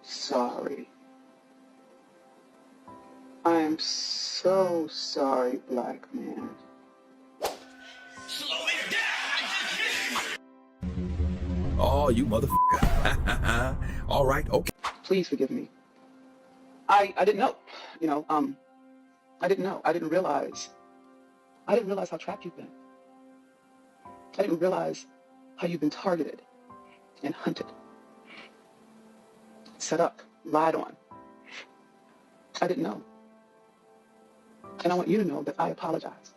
sorry. I am so sorry, black man. Slow it down! Oh, you motherfucker. All right, okay. Please forgive me. I didn't know. I didn't know. I didn't realize how trapped you've been. I didn't realize how you've been targeted and hunted, set up, lied on. I didn't know. And I want you to know that I apologize.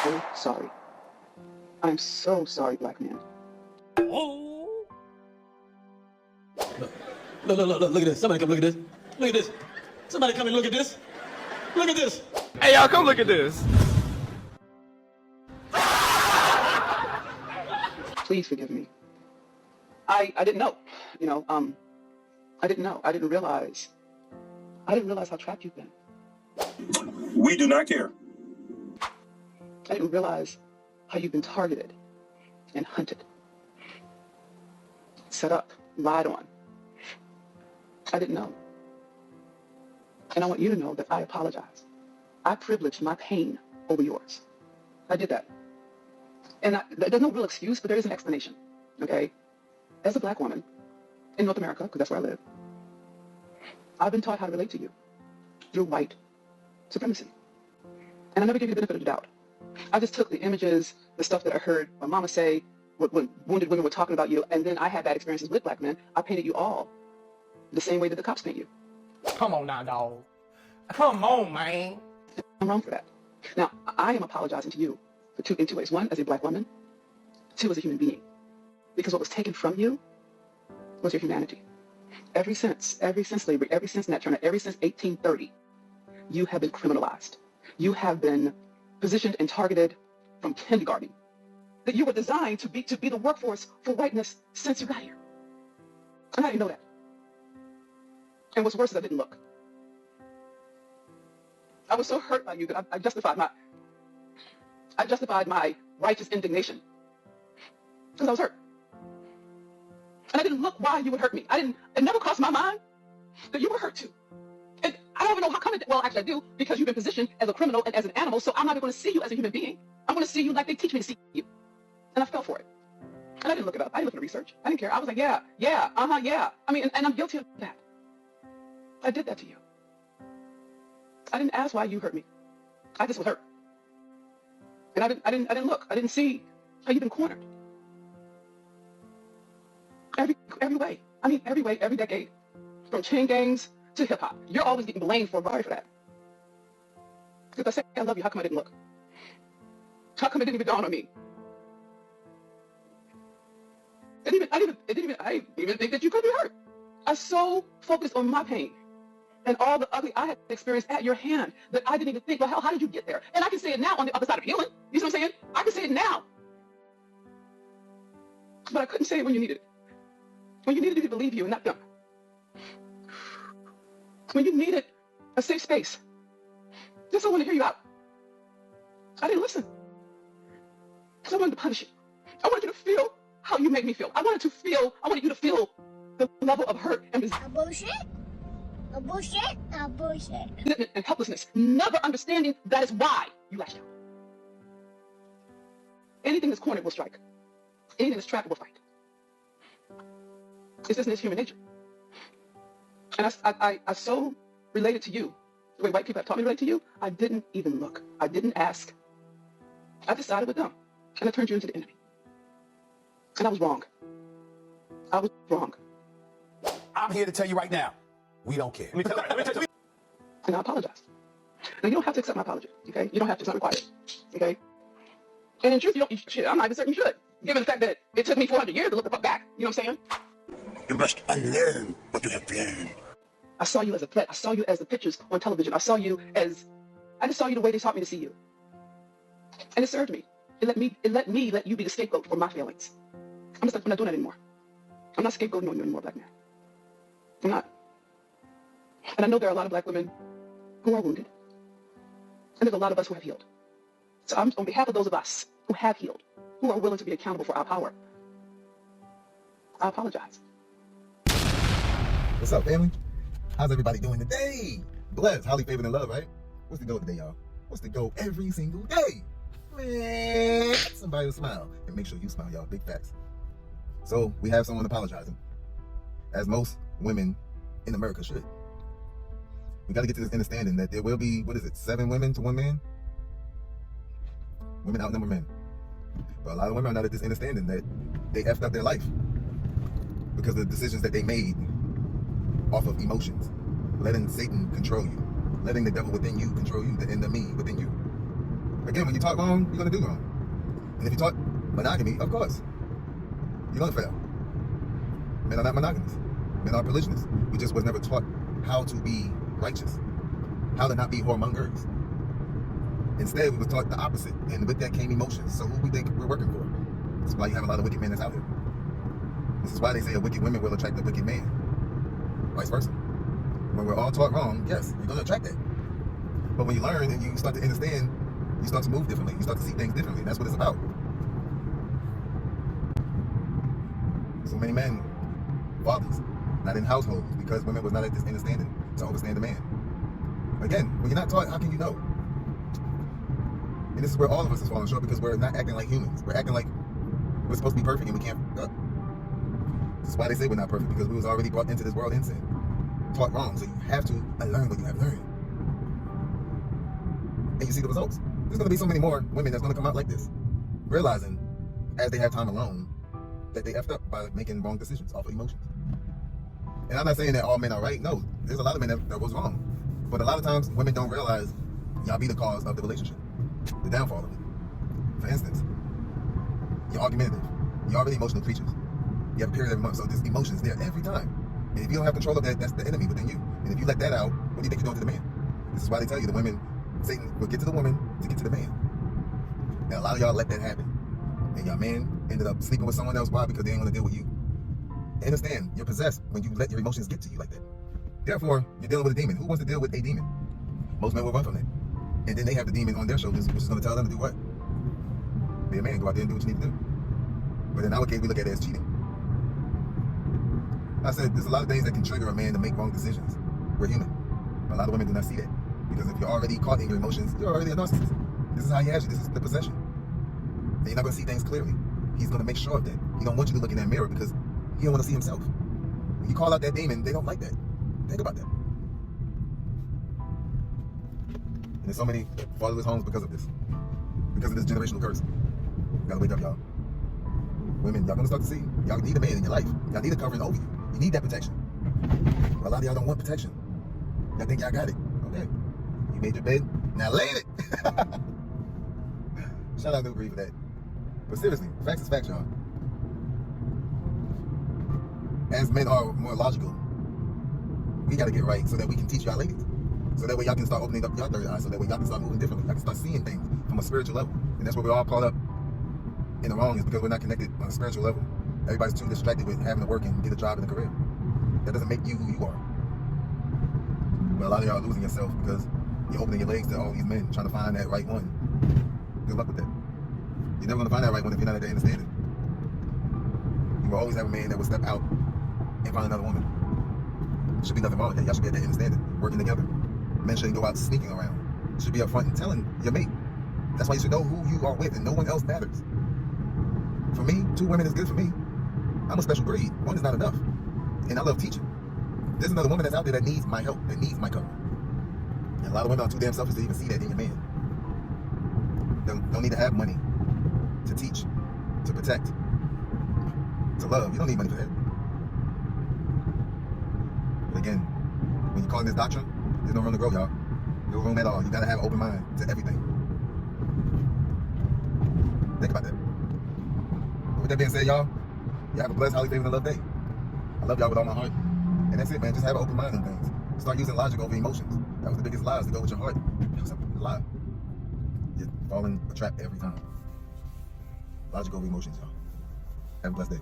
So sorry. I'm so sorry, black man. Oh! Look at this. Somebody come look at this. Look at this. Somebody come and look at this. Look at this. Hey, y'all, come look at this. Please forgive me. I didn't know. I didn't know. I didn't realize how trapped you've been. We do not care. I didn't realize how you've been targeted and hunted, set up, lied on. I didn't know. And I want you to know that I apologize. I privileged my pain over yours. I did that. And there's no real excuse, but there is an explanation, okay? As a black woman in North America, because that's where I live, I've been taught how to relate to you through white supremacy. And I never gave you the benefit of the doubt. I just took the images, the stuff that I heard my mama say, when wounded women were talking about you, and then I had bad experiences with black men. I painted you all the same way that the cops paint you. Come on now, dog. Come on, man. I'm wrong for that. Now, I am apologizing to you in two ways. One, as a black woman. Two, as a human being. Because what was taken from you was your humanity. Ever since slavery, ever since Nat Turner, ever since 1830, you have been criminalized. You have been positioned and targeted from kindergarten. That you were designed to be the workforce for whiteness since you got here. And I didn't know that. And what's worse is I didn't look. I was so hurt by you that I justified my righteous indignation. Because I was hurt. And I didn't look why you would hurt me. It never crossed my mind that you were hurt too. And I don't even know how come well, actually I do, because you've been positioned as a criminal and as an animal, so I'm not even going to see you as a human being. I'm going to see you like they teach me to see you. And I fell for it. And I didn't look it up. I didn't look at the research. I didn't care. I was like, yeah. I mean, and I'm guilty of that. I did that to you. I didn't ask why you hurt me. I just was hurt. And I didn't look. I didn't see how you've been cornered. Every way. I mean, every way, every decade. From chain gangs to hip hop. You're always getting blamed for that. Because I say I love you, how come I didn't look? How come it didn't even dawn on me? I didn't even think that you could be hurt. I was so focused on my pain and all the ugly I had experienced at your hand that I didn't even think, well, hell, how did you get there? And I can say it now on the other side of healing. You see what I'm saying? I can say it now. But I couldn't say it when you needed it. When you needed me to believe you and not them. When you needed a safe space. Just I wanted to hear you out. I didn't listen. Because I wanted to punish you. I wanted you to feel how you made me feel. I wanted you to feel the level of hurt and bullshit. And helplessness. Never understanding that is why you lashed out. Anything that's cornered will strike. Anything that's trapped will fight. It's just in its human nature. And I so related to you, the way white people have taught me to relate to you, I didn't even look. I didn't ask. I decided with them. And I turned you into the enemy. And I was wrong. I was wrong. I'm here to tell you right now, we don't care. And I apologize. Now, you don't have to accept my apology, okay? You don't have to. It's not required, okay? And in truth, I'm not even certain you should, given the fact that it took me 400 years to look the fuck back. You know what I'm saying? You must unlearn what you have learned. I saw you as a threat. I saw you as the pictures on television. I just saw you the way they taught me to see you. And it served me. It let me let you be the scapegoat for my failings. I'm not doing that anymore. I'm not scapegoating on you anymore, black man. I'm not. And I know there are a lot of black women who are wounded. And there's a lot of us who have healed. So I'm on behalf of those of us who have healed, who are willing to be accountable for our power, I apologize. What's up, family? How's everybody doing today? Blessed, highly favored, and love, right? What's the goal today, y'all? What's the goal every single day? Man, somebody will smile. And make sure you smile, y'all. Big facts. So, we have someone apologizing, as most women in America should. We got to get to this understanding that there will be, 7 women to 1 man? Women outnumber men. But a lot of women are not at this understanding that they effed up their life because of the decisions that they made off of emotions, letting Satan control you, letting the devil within you control you, the enemy within you. Again, when you talk wrong, you're going to do wrong. And if you talk monogamy, of course, you're going to fail. Men are not monogamous. Men are polygynous. We just was never taught how to be righteous, how to not be whoremongers. Instead, we were taught the opposite, and with that came emotions. So who we think we're working for? That's why you have a lot of wicked men that's out here. This is why they say a wicked woman will attract a wicked man. Vice versa. When we're all taught wrong, yes, you're going to attract that. But when you learn and you start to understand, you start to move differently. You start to see things differently. That's what it's about. So many men, fathers, not in households because women was not at this understanding to understand the man. Again, when you're not taught, how can you know? And this is where all of us is falling short because we're not acting like humans. We're acting like we're supposed to be perfect and we can't. This is why they say we're not perfect, because we was already brought into this world in sin, taught wrong. So you have to unlearn what you have learned. And you see the results. There's going to be so many more women that's going to come out like this, realizing as they have time alone that they effed up by making wrong decisions off of emotions. And I'm not saying that all men are right. No, there's a lot of men that was wrong. But a lot of times women don't realize y'all be the cause of the relationship, the downfall of it. For instance, you're argumentative. You're already emotional creatures. You have a period every month, so there's emotions there every time. And if you don't have control of that, that's the enemy within you. And if you let that out, what do you think you're doing to the man? This is why they tell you the women, Satan will get to the woman to get to the man. Now a lot of y'all let that happen. And your man ended up sleeping with someone else. Why? Because they ain't want to deal with you. Understand, you're possessed when you let your emotions get to you like that. Therefore, you're dealing with a demon. Who wants to deal with a demon? Most men will run from that. And then they have the demon on their shoulders, which is going to tell them to do what? Be a man, go out there and do what you need to do. But in our case, we look at it as cheating. I said, there's a lot of things that can trigger a man to make wrong decisions. We're human. A lot of women do not see that. Because if you're already caught in your emotions, you're already a narcissist. This is how he has you. This is the possession. And you're not going to see things clearly. He's going to make sure of that. He don't want you to look in that mirror because he don't want to see himself. When you call out that demon, they don't like that. Think about that. And there's so many fatherless homes because of this. Because of this generational curse. You gotta wake up, y'all. Women, y'all gonna start to see. Y'all need a man in your life. Y'all need a covering over you. You need that protection. But a lot of y'all don't want protection. Y'all think y'all got it. Okay. You made your bed, now lay in it. Shout out to Agree for that. But seriously, facts is facts, y'all. As men are more logical, we gotta get right so that we can teach y'all ladies. So that way y'all can start opening up your third eye. So that way y'all can start moving differently. Y'all can start seeing things from a spiritual level. And that's where we're all caught up in the wrong, is because we're not connected on a spiritual level. Everybody's too distracted with having to work and get a job and a career. That doesn't make you who you are. But a lot of y'all are losing yourself because you're opening your legs to all these men trying to find that right one. Good luck with that. You're never gonna find that right one if you're not at the understanding. You will always have a man that will step out and find another woman. There should be nothing wrong with that. Y'all should be at that understanding, working together. Men shouldn't go out sneaking around. You should be up front and telling your mate. That's why you should know who you are with, and no one else matters. For me, 2 women is good for me. I'm a special breed. 1 is not enough. And I love teaching. There's another woman that's out there that needs my help, that needs my covering. And a lot of women are too damn selfish to even see that in your man. Don't need to have money to teach, to protect, to love. You don't need money for that. But again, when you're calling this doctrine, there's no room to grow, y'all. No room at all. You gotta have an open mind to everything. Think about that. But with that being said, y'all have a blessed, highly favored, and loved day. I love y'all with all my heart. And that's it, man. Just have an open mind on things. Start using logic over emotions. That was the biggest lies, to go with your heart. That was a lie. You're falling a trap every time. Logic over emotions, y'all. Have a blessed day.